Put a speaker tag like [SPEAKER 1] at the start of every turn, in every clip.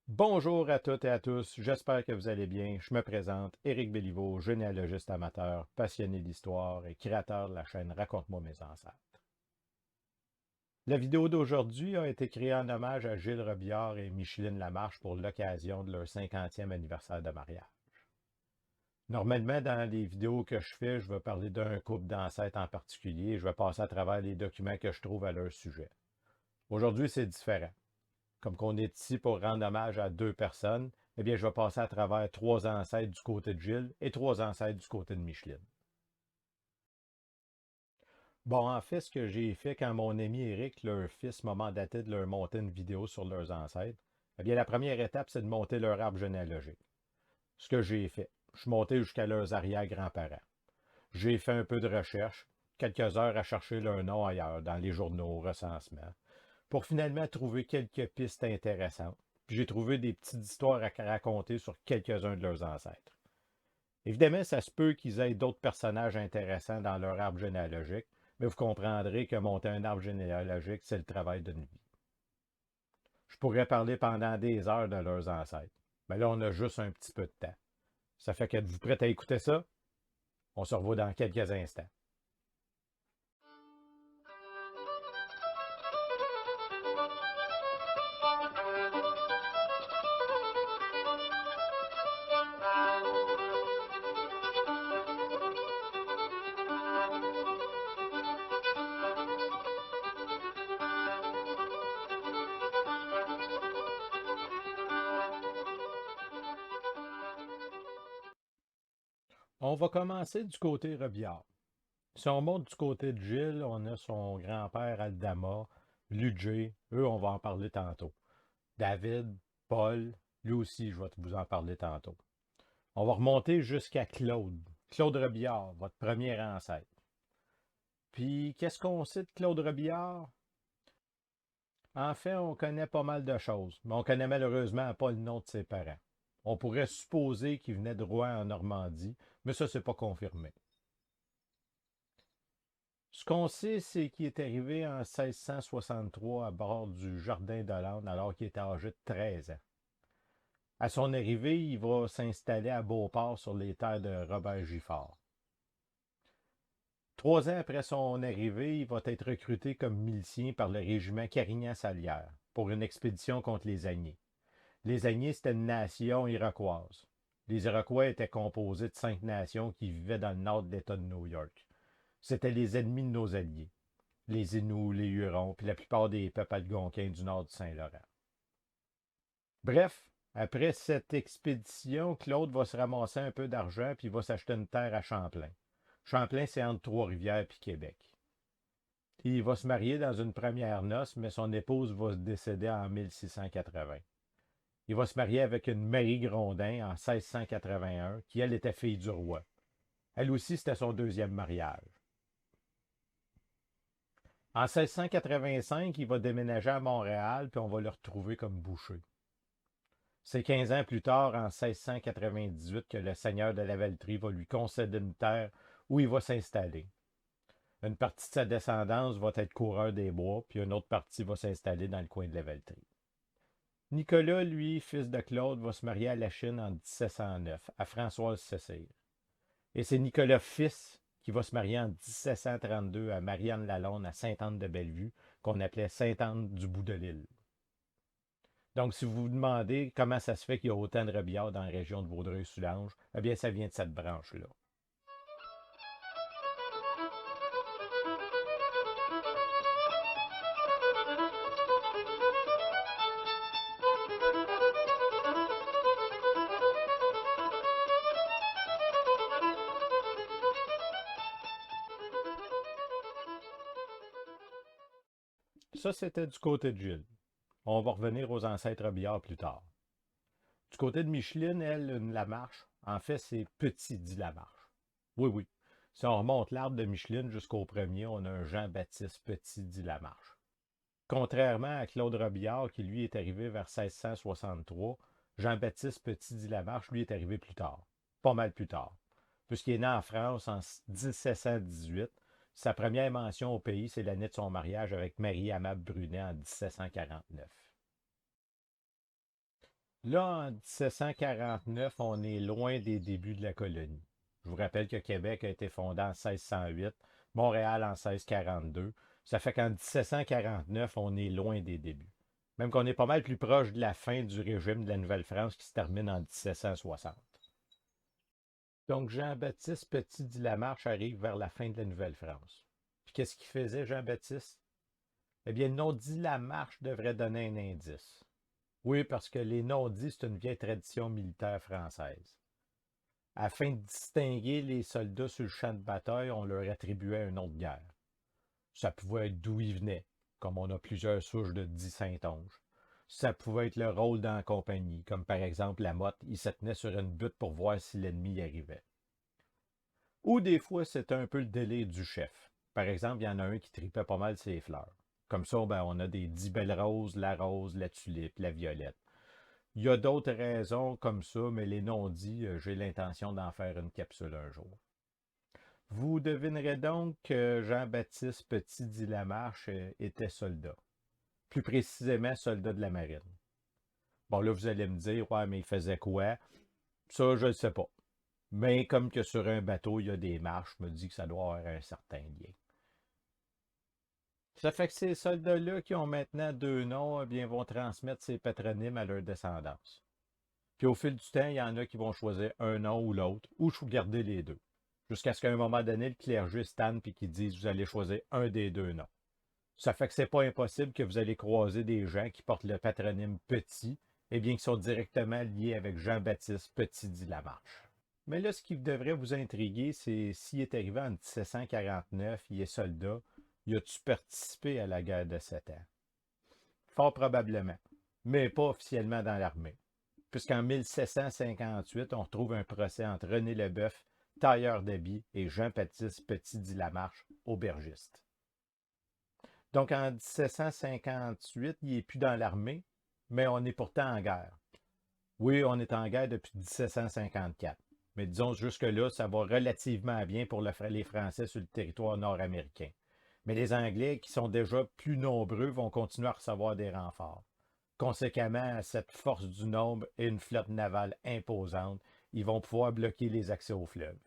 [SPEAKER 1] Bonjour à toutes et à tous, j'espère que vous allez bien. Je me présente, Éric Béliveau, généalogiste amateur, passionné d'histoire et créateur de la chaîne Raconte-moi mes ancêtres. La vidéo d'aujourd'hui a été créée en hommage à Gilles Robillard et Micheline Lamarche pour l'occasion de leur 50e anniversaire de mariage. Normalement, dans les vidéos que je fais, je vais parler d'un couple d'ancêtres en particulier. Je vais passer à travers les documents que je trouve à leur sujet. Aujourd'hui, c'est différent. Comme qu'on est ici pour rendre hommage à deux personnes, eh bien, je vais passer à travers trois ancêtres du côté de Gilles et trois ancêtres du côté de Micheline. Bon, en fait, ce que j'ai fait quand mon ami Eric, leur fils, m'a mandaté de leur monter une vidéo sur leurs ancêtres, eh bien, la première étape, c'est de monter leur arbre généalogique. Ce que j'ai fait, je suis monté jusqu'à leurs arrière-grands-parents. J'ai fait un peu de recherche, quelques heures à chercher leur nom ailleurs, dans les journaux, recensements, pour finalement trouver quelques pistes intéressantes. Puis j'ai trouvé des petites histoires à raconter sur quelques-uns de leurs ancêtres. Évidemment, ça se peut qu'ils aient d'autres personnages intéressants dans leur arbre généalogique, mais vous comprendrez que monter un arbre généalogique, c'est le travail d'une vie. Je pourrais parler pendant des heures de leurs ancêtres, mais là, on a juste un petit peu de temps. Ça fait qu'êtes-vous prêts à écouter ça? On se revoit dans quelques instants. On va commencer du côté Robillard. Si on monte du côté de Gilles, on a son grand-père Aldama, Ludger, eux, on va en parler tantôt. David, Paul, lui aussi, je vais vous en parler tantôt. On va remonter jusqu'à Claude. Claude Robillard, votre premier ancêtre. Puis, qu'est-ce qu'on sait de Claude Robillard? En fait, on connaît pas mal de choses, mais on connaît malheureusement pas le nom de ses parents. On pourrait supposer qu'il venait de Rouen en Normandie, mais ça, c'est pas confirmé. Ce qu'on sait, c'est qu'il est arrivé en 1663 à bord du Jardin d'Hollande alors qu'il était âgé de 13 ans. À son arrivée, il va s'installer à Beauport sur les terres de Robert Giffard. 3 ans après son arrivée, il va être recruté comme milicien par le régiment Carignan-Salière pour une expédition contre les Agnés. Les Agnés, c'était une nation iroquoise. Les Iroquois étaient composés de 5 nations qui vivaient dans le nord de l'État de New York. C'étaient les ennemis de nos alliés, les Inuits, les Hurons, puis la plupart des peuples algonquins du nord du Saint-Laurent. Bref, après cette expédition, Claude va se ramasser un peu d'argent puis il va s'acheter une terre à Champlain. Champlain, c'est entre Trois-Rivières puis Québec. Il va se marier dans une première noce, mais son épouse va décéder en 1680. Il va se marier avec une Marie Grondin en 1681, qui elle était fille du roi. Elle aussi, c'était son deuxième mariage. En 1685, il va déménager à Montréal, puis on va le retrouver comme boucher. C'est 15 ans plus tard, en 1698, que le seigneur de la Valtrie va lui concéder une terre où il va s'installer. Une partie de sa descendance va être coureur des bois, puis une autre partie va s'installer dans le coin de la Valtrie. Nicolas, lui, fils de Claude, va se marier à la Chine en 1709, à Françoise Cécile. Et c'est Nicolas fils qui va se marier en 1732 à Marianne Lalonde à Sainte-Anne-de-Bellevue, qu'on appelait Sainte-Anne du bout de l'île. Donc, si vous vous demandez comment ça se fait qu'il y a autant de rebillards dans la région de Vaudreuil-Soulanges, eh bien, ça vient de cette branche-là. Ça, c'était du côté de Gilles. On va revenir aux ancêtres rebillards plus tard. Du côté de Micheline, elle, une Lamarche, en fait, c'est Petit dit Lamarche. Oui, oui. Si on remonte l'arbre de Micheline jusqu'au premier, on a un Jean-Baptiste Petit dit Lamarche. Contrairement à Claude Robillard, qui lui est arrivé vers 1663, Jean-Baptiste Petit dit Lamarche, lui, est arrivé plus tard. Pas mal plus tard. Puisqu'il est né en France en 1718. Sa première mention au pays, c'est l'année de son mariage avec Marie-Amable Brunet en 1749. Là, en 1749, on est loin des débuts de la colonie. Je vous rappelle que Québec a été fondé en 1608, Montréal en 1642. Ça fait qu'en 1749, on est loin des débuts. Même qu'on est pas mal plus proche de la fin du régime de la Nouvelle-France qui se termine en 1760. Donc, Jean-Baptiste Petit-Delamarche arrive vers la fin de la Nouvelle-France. Puis qu'est-ce qu'il faisait, Jean-Baptiste? Eh bien, le nom dit Lamarche devrait donner un indice. Oui, parce que les non-dits, c'est une vieille tradition militaire française. Afin de distinguer les soldats sur le champ de bataille, on leur attribuait un nom de guerre. Ça pouvait être d'où ils venaient, comme on a plusieurs souches de dit Saint-Onge. Ça pouvait être le rôle dans la compagnie, comme par exemple la motte, il se tenait sur une butte pour voir si l'ennemi y arrivait. Ou des fois, c'était un peu le délai du chef. Par exemple, il y en a un qui tripait pas mal ses fleurs. Comme ça, ben, on a des 10 belles roses, la tulipe, la violette. Il y a d'autres raisons comme ça, mais les non-dits, j'ai l'intention d'en faire une capsule un jour. Vous devinerez donc que Jean-Baptiste Petit-Delamarche était soldat. Plus précisément, soldat de la marine. Bon, là, vous allez me dire, ouais, mais il faisait quoi? Ça, je ne sais pas. Mais comme que sur un bateau, il y a des marches, je me dis que ça doit avoir un certain lien. Ça fait que ces soldats-là qui ont maintenant deux noms, eh bien, vont transmettre ces patronymes à leur descendance. Puis au fil du temps, il y en a qui vont choisir un nom ou l'autre, ou garder les deux. Jusqu'à ce qu'à un moment donné, le clergé se tanne et qu'ils disent vous allez choisir un des deux noms. Ça fait que c'est pas impossible que vous allez croiser des gens qui portent le patronyme Petit, et bien qui sont directement liés avec Jean-Baptiste Petit dit Lamarche. Mais là, ce qui devrait vous intriguer, c'est s'il est arrivé en 1749, il est soldat, il a-tu participé à la guerre de 7 ans? Fort probablement, mais pas officiellement dans l'armée. Puisqu'en 1758, on retrouve un procès entre René Leboeuf, tailleur d'habits, et Jean-Baptiste Petit dit Lamarche, aubergiste. Donc en 1758, il n'est plus dans l'armée, mais on est pourtant en guerre. Oui, on est en guerre depuis 1754. Mais disons jusque-là, ça va relativement bien pour les Français sur le territoire nord-américain. Mais les Anglais, qui sont déjà plus nombreux, vont continuer à recevoir des renforts. Conséquemment à cette force du nombre et une flotte navale imposante, ils vont pouvoir bloquer les accès au fleuve.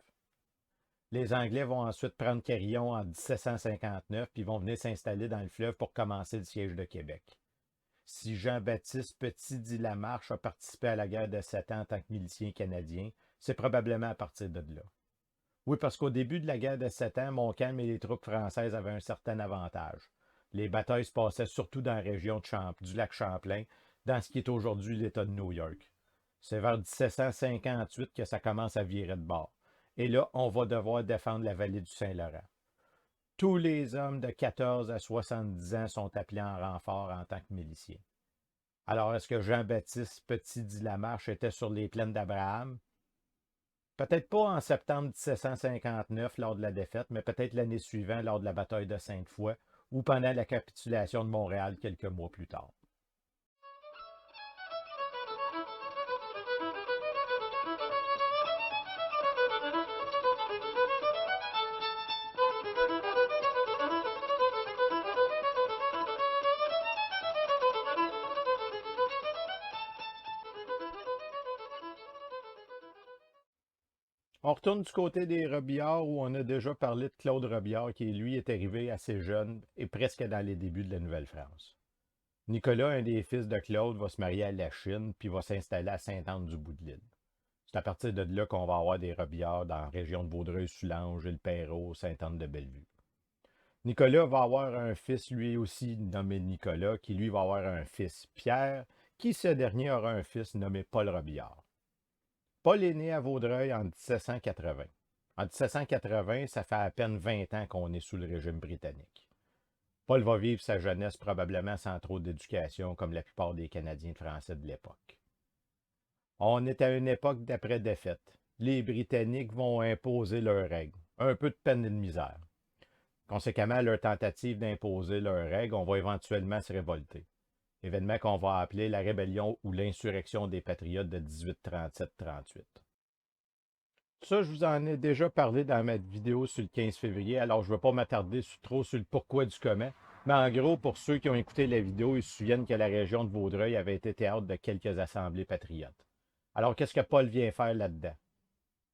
[SPEAKER 1] Les Anglais vont ensuite prendre Carillon en 1759 puis vont venir s'installer dans le fleuve pour commencer le siège de Québec. Si Jean-Baptiste Petit dit Lamarche a participé à la guerre de 7 ans en tant que milicien canadien, c'est probablement à partir de là. Oui, parce qu'au début de la guerre de 7 ans, Montcalm et les troupes françaises avaient un certain avantage. Les batailles se passaient surtout dans la région du lac Champlain, dans ce qui est aujourd'hui l'État de New York. C'est vers 1758 que ça commence à virer de bord. Et là, on va devoir défendre la vallée du Saint-Laurent. Tous les hommes de 14 à 70 ans sont appelés en renfort en tant que miliciens. Alors, est-ce que Jean-Baptiste Petit dit Lamarche était sur les plaines d'Abraham? Peut-être pas en septembre 1759 lors de la défaite, mais peut-être l'année suivante lors de la bataille de Sainte-Foy ou pendant la capitulation de Montréal quelques mois plus tard. On retourne du côté des Robillards où on a déjà parlé de Claude Robillard qui, lui, est arrivé assez jeune et presque dans les débuts de la Nouvelle-France. Nicolas, un des fils de Claude, va se marier à la Chine puis va s'installer à Sainte-Anne-du-Bout-de-l'Île. C'est à partir de là qu'on va avoir des Robillards dans la région de Vaudreuil-Soulanges, le Perrot, Sainte-Anne-de-Bellevue. Nicolas va avoir un fils lui aussi nommé Nicolas, qui lui va avoir un fils Pierre, qui ce dernier aura un fils nommé Paul Robillard. Paul est né à Vaudreuil en 1780. En 1780, ça fait à peine 20 ans qu'on est sous le régime britannique. Paul va vivre sa jeunesse probablement sans trop d'éducation, comme la plupart des Canadiens français de l'époque. On est à une époque d'après-défaite. Les Britanniques vont imposer leurs règles. Un peu de peine et de misère. Conséquemment, à leur tentative d'imposer leurs règles, on va éventuellement se révolter. Événement qu'on va appeler la rébellion ou l'insurrection des patriotes de 1837-38. Ça, je vous en ai déjà parlé dans ma vidéo sur le 15 février, alors je ne vais pas m'attarder trop sur le pourquoi du comment, Mais en gros, pour ceux qui ont écouté la vidéo, ils se souviennent que la région de Vaudreuil avait été théâtre de quelques assemblées patriotes. Alors, qu'est-ce que Paul vient faire là-dedans?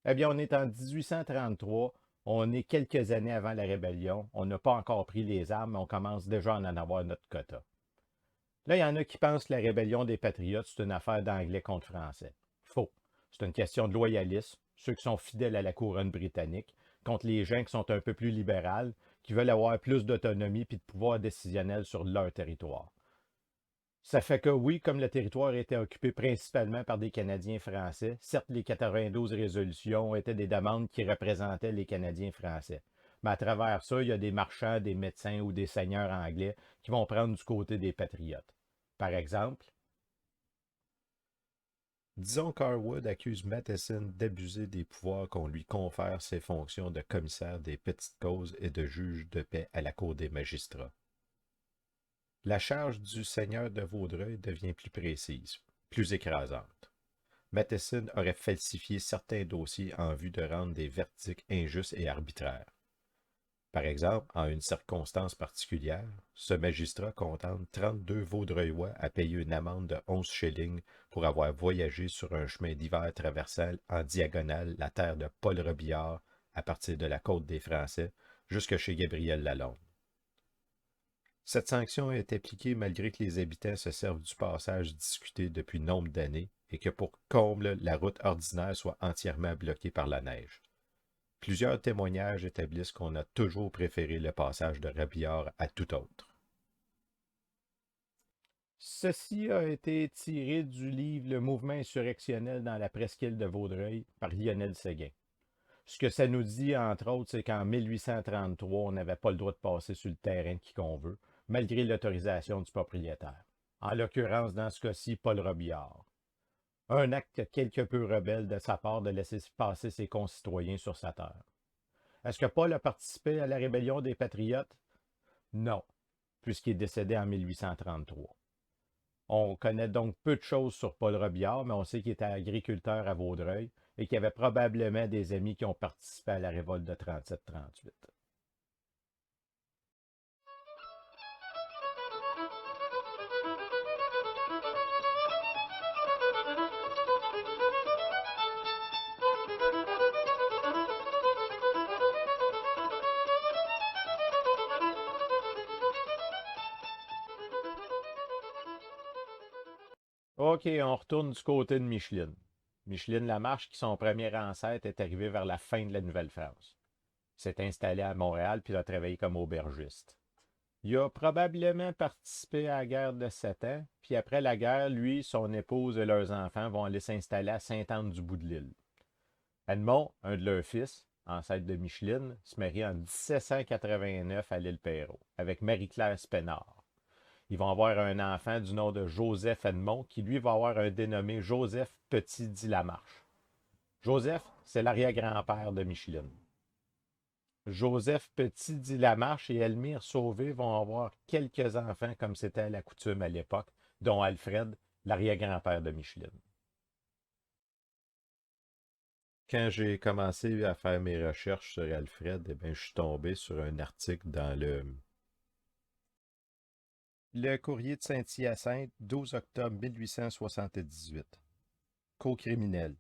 [SPEAKER 1] Eh bien, on est en 1833, on est quelques années avant la rébellion, on n'a pas encore pris les armes, mais on commence déjà à en avoir notre quota. Là, il y en a qui pensent que la rébellion des Patriotes, c'est une affaire d'Anglais contre Français. Faux. C'est une question de loyalisme, ceux qui sont fidèles à la couronne britannique, contre les gens qui sont un peu plus libérales, qui veulent avoir plus d'autonomie et de pouvoir décisionnel sur leur territoire. Ça fait que oui, comme le territoire était occupé principalement par des Canadiens français, certes, les 92 résolutions étaient des demandes qui représentaient les Canadiens français. Mais à travers ça, il y a des marchands, des médecins ou des seigneurs anglais qui vont prendre du côté des patriotes. Par exemple,
[SPEAKER 2] Disons qu'Harwood accuse Matheson d'abuser des pouvoirs qu'on lui confère ses fonctions de commissaire des petites causes et de juge de paix à la Cour des magistrats. La charge du seigneur de Vaudreuil devient plus précise, plus écrasante. Matheson aurait falsifié certains dossiers en vue de rendre des verdicts injustes et arbitraires. Par exemple, en une circonstance particulière, ce magistrat condamne 32 Vaudreuillois à payer une amende de 11 shillings pour avoir voyagé sur un chemin d'hiver traversant en diagonale la terre de Paul Robillard à partir de la côte des Français jusque chez Gabriel Lalonde. Cette sanction est appliquée malgré que les habitants se servent du passage discuté depuis nombre d'années et que pour comble, la route ordinaire soit entièrement bloquée par la neige. Plusieurs témoignages établissent qu'on a toujours préféré le passage de Rabillard à tout autre.
[SPEAKER 1] ceci a été tiré du livre Le mouvement insurrectionnel dans la presqu'île de Vaudreuil par Lionel Séguin. Ce que ça nous dit, entre autres, c'est qu'en 1833, on n'avait pas le droit de passer sur le terrain qui qu'on veut, malgré l'autorisation du propriétaire. En l'occurrence, dans ce cas-ci, Paul Robillard. Un acte quelque peu rebelle de sa part de laisser passer ses concitoyens sur sa terre. Est-ce que Paul a participé à la rébellion des Patriotes? Non, puisqu'il est décédé en 1833. On connaît donc peu de choses sur Paul Robillard, mais on sait qu'il était agriculteur à Vaudreuil et qu'il y avait probablement des amis qui ont participé à la révolte de 37-38. OK, on retourne du côté de Micheline. Micheline Lamarche, qui son premier ancêtre est arrivé vers la fin de la Nouvelle-France. Il s'est installé à Montréal puis il a travaillé comme aubergiste. Il a probablement participé à la guerre de 7 ans, puis après la guerre, lui, son épouse et leurs enfants vont aller s'installer à Sainte-Anne-du-Bout-de-l'île. Edmond, un de leurs fils, ancêtre de Micheline, se marie en 1789 à l'île Perrot avec Marie-Claire Spénard. Ils vont avoir un enfant du nom de Joseph Edmond qui, lui, va avoir un dénommé Joseph Petit-Dit-Lamarche. Joseph, c'est l'arrière-grand-père de Micheline. Joseph Petit-Dit-Lamarche et Elmire Sauvé vont avoir quelques enfants comme c'était la coutume à l'époque, dont Alfred, l'arrière-grand-père de Micheline.
[SPEAKER 2] Quand j'ai commencé à faire mes recherches sur Alfred, je suis tombé sur un article dans le Courrier de Saint-Hyacinthe, 12 octobre 1878. Co-criminels.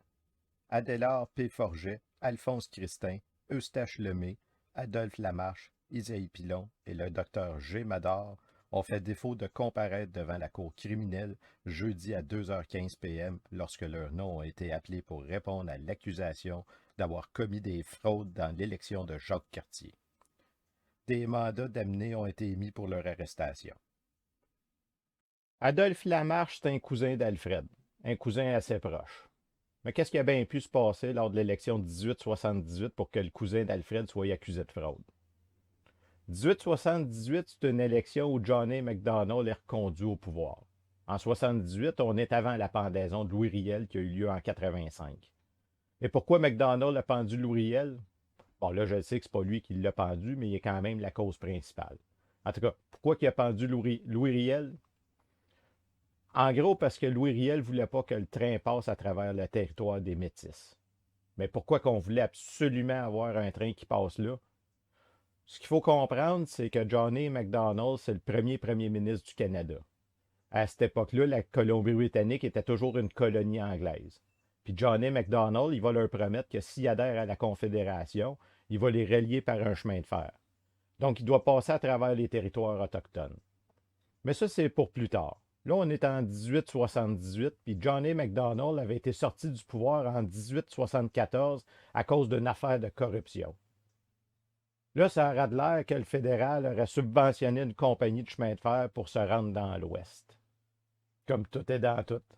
[SPEAKER 2] Adélard P. Forget, Alphonse Christin, Eustache Lemay, Adolphe Lamarche, Isaïe Pilon et le docteur G. Mador ont fait défaut de comparaître devant la cour criminelle jeudi à 2h15 p.m. lorsque leurs noms ont été appelés pour répondre à l'accusation d'avoir commis des fraudes dans l'élection de Jacques Cartier. Des mandats d'amener ont été émis pour leur arrestation.
[SPEAKER 1] Adolphe Lamarche, c'est un cousin d'Alfred, un cousin assez proche. Mais qu'est-ce qui a bien pu se passer lors de l'élection de 1878 pour que le cousin d'Alfred soit accusé de fraude? 1878, c'est une élection où John A. Macdonald est reconduit au pouvoir. En 78, on est avant la pendaison de Louis Riel qui a eu lieu en 85. Et pourquoi Macdonald a pendu Louis Riel? Bon, là, je sais que c'est pas lui qui l'a pendu, mais il est quand même la cause principale. En tout cas, pourquoi il a pendu Louis Riel? En gros, parce que Louis Riel ne voulait pas que le train passe à travers le territoire des Métis. Mais pourquoi qu'on voulait absolument avoir un train qui passe là? Ce qu'il faut comprendre, c'est que Johnny MacDonald, c'est le premier ministre du Canada. À cette époque-là, la Colombie-Britannique était toujours une colonie anglaise. Puis Johnny MacDonald, il va leur promettre que s'ils adhèrent à la Confédération, il va les relier par un chemin de fer. Donc, il doit passer à travers les territoires autochtones. Mais ça, c'est pour plus tard. Là, on est en 1878, puis Johnny MacDonald avait été sorti du pouvoir en 1874 à cause d'une affaire de corruption. Là, ça aurait de l'air que le fédéral aurait subventionné une compagnie de chemin de fer pour se rendre dans l'Ouest. Comme tout est dans tout. Tu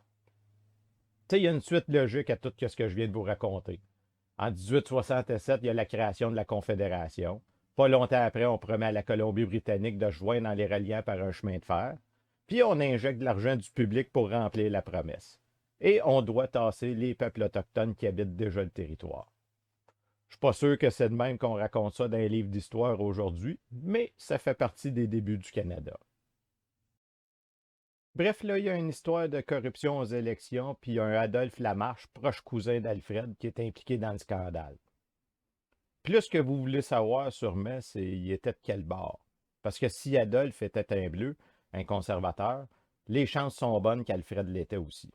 [SPEAKER 1] sais, il y a une suite logique à tout ce que je viens de vous raconter. En 1867, il y a la création de la Confédération. Pas longtemps après, on promet à la Colombie-Britannique de se joindre dans les reliant par un chemin de fer. Puis on injecte de l'argent du public pour remplir la promesse. Et on doit tasser les peuples autochtones qui habitent déjà le territoire. Je ne suis pas sûr que c'est de même qu'on raconte ça dans les livres d'histoire aujourd'hui, mais ça fait partie des débuts du Canada. Bref, là, il y a une histoire de corruption aux élections, puis il y a un Adolphe Lamarche, proche cousin d'Alfred, qui est impliqué dans le scandale. Puis là, ce que vous voulez savoir sûrement, c'est il était de quel bord. Parce que si Adolphe était un bleu, un conservateur, les chances sont bonnes qu'Alfred l'était aussi.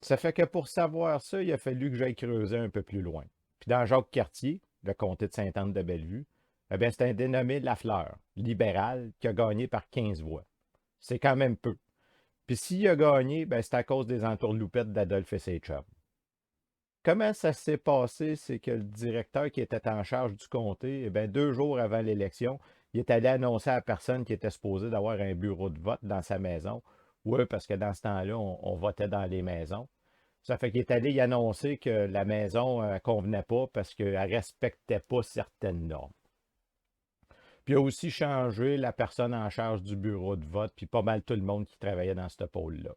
[SPEAKER 1] Ça fait que pour savoir ça, il a fallu que j'aille creuser un peu plus loin. Puis dans Jacques-Cartier, le comté de Sainte-Anne-de-Bellevue, eh bien, c'est un dénommé Lafleur, libéral, qui a gagné par 15 voix. C'est quand même peu. Puis s'il a gagné, ben, c'est à cause des entourloupettes d'Adolphe et ses chums. Comment ça s'est passé, c'est que le directeur qui était en charge du comté, eh bien, 2 jours avant l'élection, il est allé annoncer à la personne qui était supposée d'avoir un bureau de vote dans sa maison. Oui, parce que dans ce temps-là, on votait dans les maisons. Ça fait qu'il est allé y annoncer que la maison ne convenait pas parce qu'elle ne respectait pas certaines normes. Puis il a aussi changé la personne en charge du bureau de vote, puis pas mal tout le monde qui travaillait dans ce pôle-là.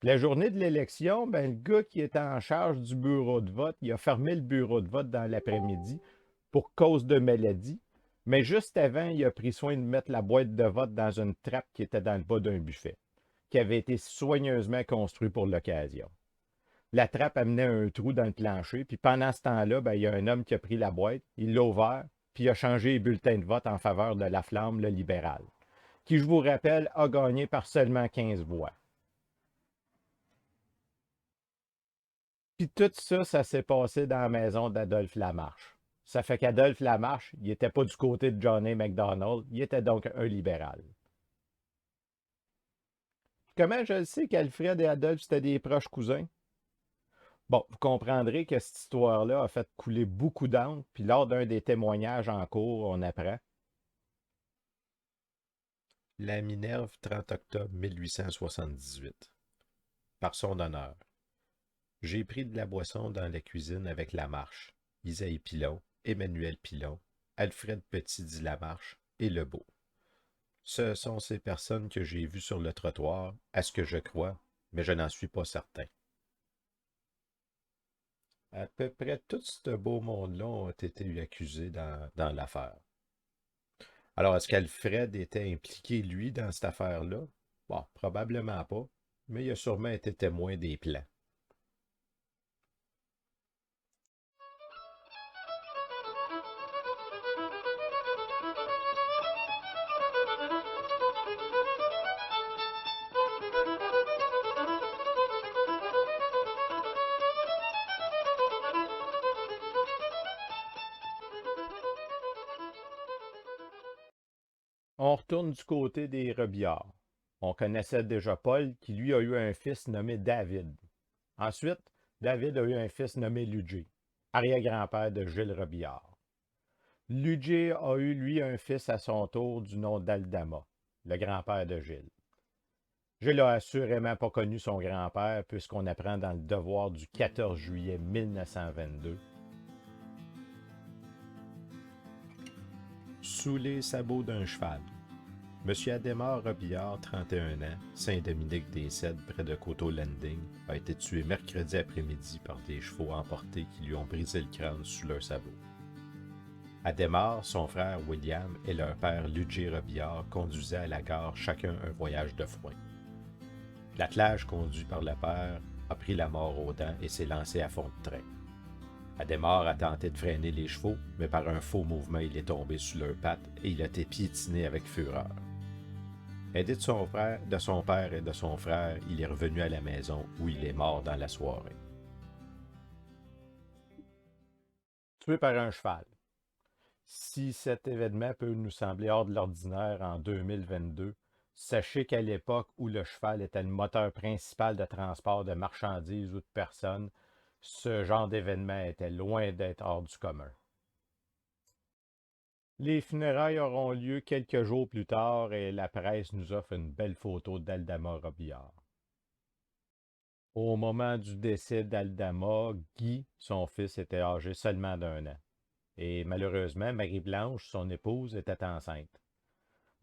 [SPEAKER 1] La journée de l'élection, ben, le gars qui était en charge du bureau de vote, il a fermé le bureau de vote dans l'après-midi pour cause de maladie. Mais juste avant, il a pris soin de mettre la boîte de vote dans une trappe qui était dans le bas d'un buffet, qui avait été soigneusement construit pour l'occasion. La trappe amenait un trou dans le plancher, puis pendant ce temps-là, ben, il y a un homme qui a pris la boîte, il l'a ouvert, puis il a changé les bulletins de vote en faveur de Laflamme, le libéral, qui, je vous rappelle, a gagné par seulement 15 voix. Puis tout ça, ça s'est passé dans la maison d'Adolphe Lamarche. Ça fait qu'Adolphe Lamarche, il n'était pas du côté de Johnny MacDonald, il était donc un libéral. Comment je le sais qu'Alfred et Adolphe, c'était des proches cousins? Bon, vous comprendrez que cette histoire-là a fait couler beaucoup d'encre, puis lors d'un des témoignages en cours, on apprend.
[SPEAKER 2] La Minerve, 30 octobre 1878. Par son honneur. J'ai pris de la boisson dans la cuisine avec Lamarche, Isaïe Pilon, Emmanuel Pilon, Alfred Petit dit Lamarche et Lebeau. Ce sont ces personnes que j'ai vues sur le trottoir, à ce que je crois, mais je n'en suis pas certain. À peu près tout ce beau monde-là ont été accusés dans l'affaire. Alors, est-ce qu'Alfred était impliqué, lui, dans cette affaire-là? Bon, probablement pas, mais il a sûrement été témoin des plans.
[SPEAKER 1] On retourne du côté des Rebillards. On connaissait déjà Paul, qui lui a eu un fils nommé David. Ensuite, David a eu un fils nommé Ludger, arrière-grand-père de Gilles Robillard. Ludger a eu, lui, un fils à son tour du nom d'Aldama, le grand-père de Gilles. Gilles n'a assurément pas connu son grand-père, puisqu'on apprend dans le Devoir du 14 juillet 1922.
[SPEAKER 2] Sous les sabots d'un cheval. Monsieur Adhémar Robillard, 31 ans, Saint-Dominique-des-Cèdres, près de Coteau-Landing, a été tué mercredi après-midi par des chevaux emportés qui lui ont brisé le crâne sous leurs sabots. Adhémar, son frère William et leur père Ludger Robillard conduisaient à la gare chacun un voyage de foin. L'attelage conduit par le père a pris la mort aux dents et s'est lancé à fond de train. Adhémar a tenté de freiner les chevaux, mais par un faux mouvement, il est tombé sous leurs pattes et il a été piétiné avec fureur. Aidé de son père et de son frère, il est revenu à la maison où il est mort dans la soirée.
[SPEAKER 1] Tué par un cheval. Si cet événement peut nous sembler hors de l'ordinaire en 2022, sachez qu'à l'époque où le cheval était le moteur principal de transport de marchandises ou de personnes, ce genre d'événement était loin d'être hors du commun. Les funérailles auront lieu quelques jours plus tard et la presse nous offre une belle photo d'Aldama Robillard. Au moment du décès d'Aldama, Guy, son fils, était âgé seulement d'1 an. Et malheureusement, Marie-Blanche, son épouse, était enceinte.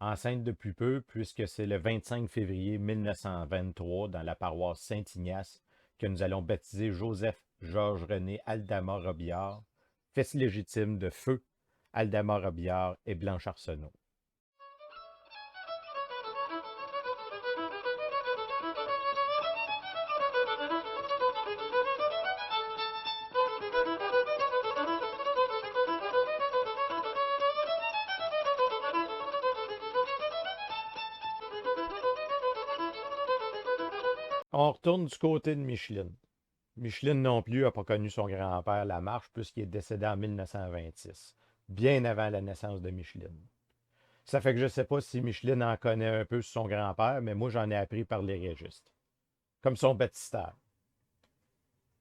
[SPEAKER 1] Enceinte depuis peu, puisque c'est le 25 février 1923, dans la paroisse Saint-Ignace, que nous allons baptiser Joseph-Georges-René Aldama Robillard, fils légitime de Feu Aldama Robillard et Blanche Arsenault. On retourne du côté de Micheline. Micheline non plus n'a pas connu son grand-père Lamarche puisqu'il est décédé en 1926, bien avant la naissance de Micheline. Ça fait que je ne sais pas si Micheline en connaît un peu sur son grand-père, mais moi j'en ai appris par les registres. Comme son baptistère.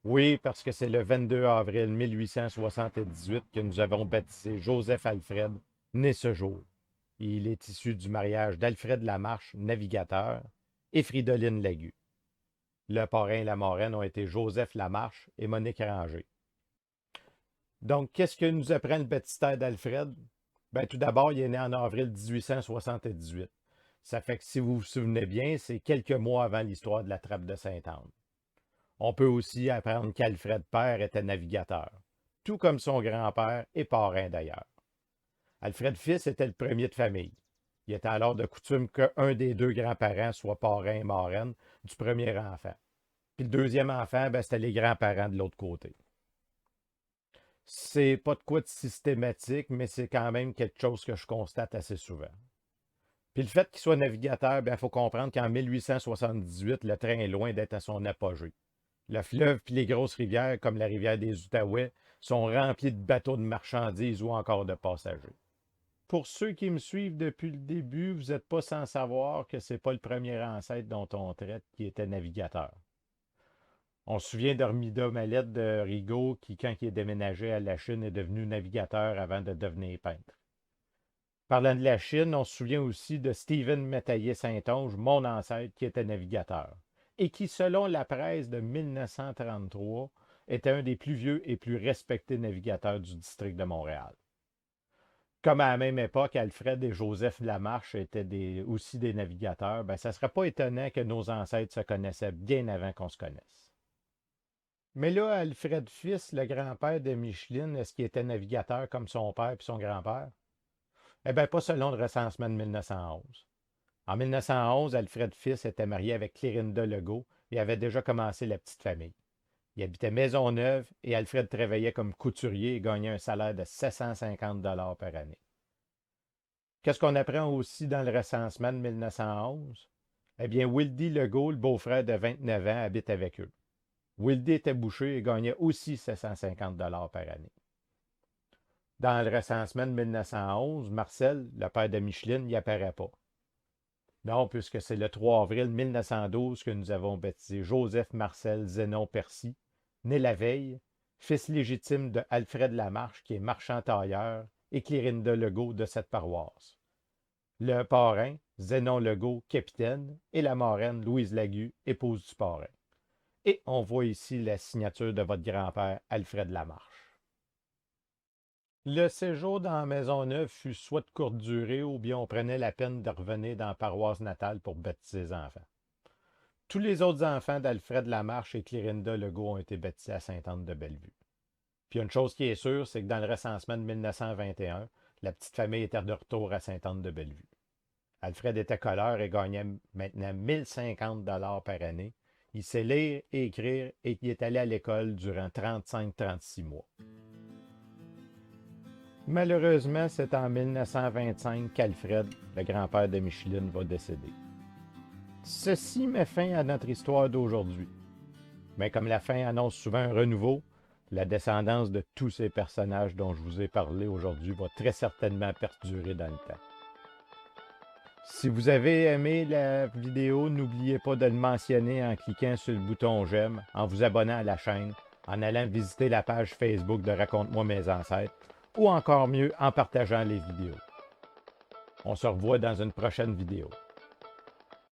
[SPEAKER 1] Oui, parce que c'est le 22 avril 1878 que nous avons baptisé Joseph Alfred, né ce jour. Il est issu du mariage d'Alfred Lamarche, navigateur, et Fridoline Lagu. Le parrain et la marraine ont été Joseph Lamarche et Monique Ranger. Donc, qu'est-ce que nous apprend le baptistère d'Alfred? Bien, tout d'abord, il est né en avril 1878. Ça fait que si vous vous souvenez bien, c'est quelques mois avant l'histoire de la trappe de Sainte-Anne. On peut aussi apprendre qu'Alfred père était navigateur, tout comme son grand-père et parrain d'ailleurs. Alfred fils était le premier de famille. Il était alors de coutume qu'un des deux grands-parents soit parrain et marraine du premier enfant. Puis le deuxième enfant, ben, c'était les grands-parents de l'autre côté. C'est pas de quoi de systématique, mais c'est quand même quelque chose que je constate assez souvent. Puis le fait qu'il soit navigateur, il faut comprendre qu'en 1878, le train est loin d'être à son apogée. Le fleuve puis les grosses rivières, comme la rivière des Outaouais, sont remplis de bateaux de marchandises ou encore de passagers. Pour ceux qui me suivent depuis le début, vous n'êtes pas sans savoir que c'est pas le premier ancêtre dont on traite qui était navigateur. On se souvient d'Armida Mallette de Rigaud qui, quand il est déménagé à la Chine, est devenu navigateur avant de devenir peintre. Parlant de la Chine, on se souvient aussi de Stephen Métayer-Saint-Onge, mon ancêtre, qui était navigateur, et qui, selon la presse de 1933, était un des plus vieux et plus respectés navigateurs du district de Montréal. Comme à la même époque, Alfred et Joseph Lamarche étaient aussi des navigateurs, ça ne serait pas étonnant que nos ancêtres se connaissaient bien avant qu'on se connaisse. Mais là, Alfred fils, le grand-père de Micheline, est-ce qu'il était navigateur comme son père et son grand-père? Eh bien, pas selon le recensement de 1911. En 1911, Alfred fils était marié avec Clérinda Legault et avait déjà commencé la petite famille. Il habitait Maisonneuve et Alfred travaillait comme couturier et gagnait un salaire de 750 par année. Qu'est-ce qu'on apprend aussi dans le recensement de 1911? Eh bien, Wildy Legault, le beau-frère de 29 ans, habite avec eux. Wildy était boucher et gagnait aussi 750 par année. Dans le recensement de 1911, Marcel, le père de Micheline, n'y apparaît pas. Non, puisque c'est le 3 avril 1912 que nous avons baptisé Joseph Marcel Zénon Percy, né la veille, fils légitime de Alfred Lamarche, qui est marchand tailleur, et Clérinda Legault de cette paroisse. Le parrain, Zénon Legault, capitaine, et la marraine, Louise Lagu, épouse du parrain. Et on voit ici la signature de votre grand-père, Alfred Lamarche. Le séjour dans Maisonneuve fut soit de courte durée ou bien on prenait la peine de revenir dans la paroisse natale pour baptiser les enfants. Tous les autres enfants d'Alfred Lamarche et Clérinda Legault ont été baptisés à Sainte-Anne-de-Bellevue. Puis une chose qui est sûre, c'est que dans le recensement de 1921, la petite famille était de retour à Sainte-Anne-de-Bellevue. Alfred était colleur et gagnait maintenant 1050 par année. Il sait lire et écrire et il est allé à l'école durant 35-36 mois. Malheureusement, c'est en 1925 qu'Alfred, le grand-père de Micheline, va décéder. Ceci met fin à notre histoire d'aujourd'hui. Mais comme la fin annonce souvent un renouveau, la descendance de tous ces personnages dont je vous ai parlé aujourd'hui va très certainement perdurer dans le temps. Si vous avez aimé la vidéo, n'oubliez pas de le mentionner en cliquant sur le bouton j'aime, en vous abonnant à la chaîne, en allant visiter la page Facebook de Raconte-moi mes ancêtres, ou encore mieux, en partageant les vidéos. On se revoit dans une prochaine vidéo.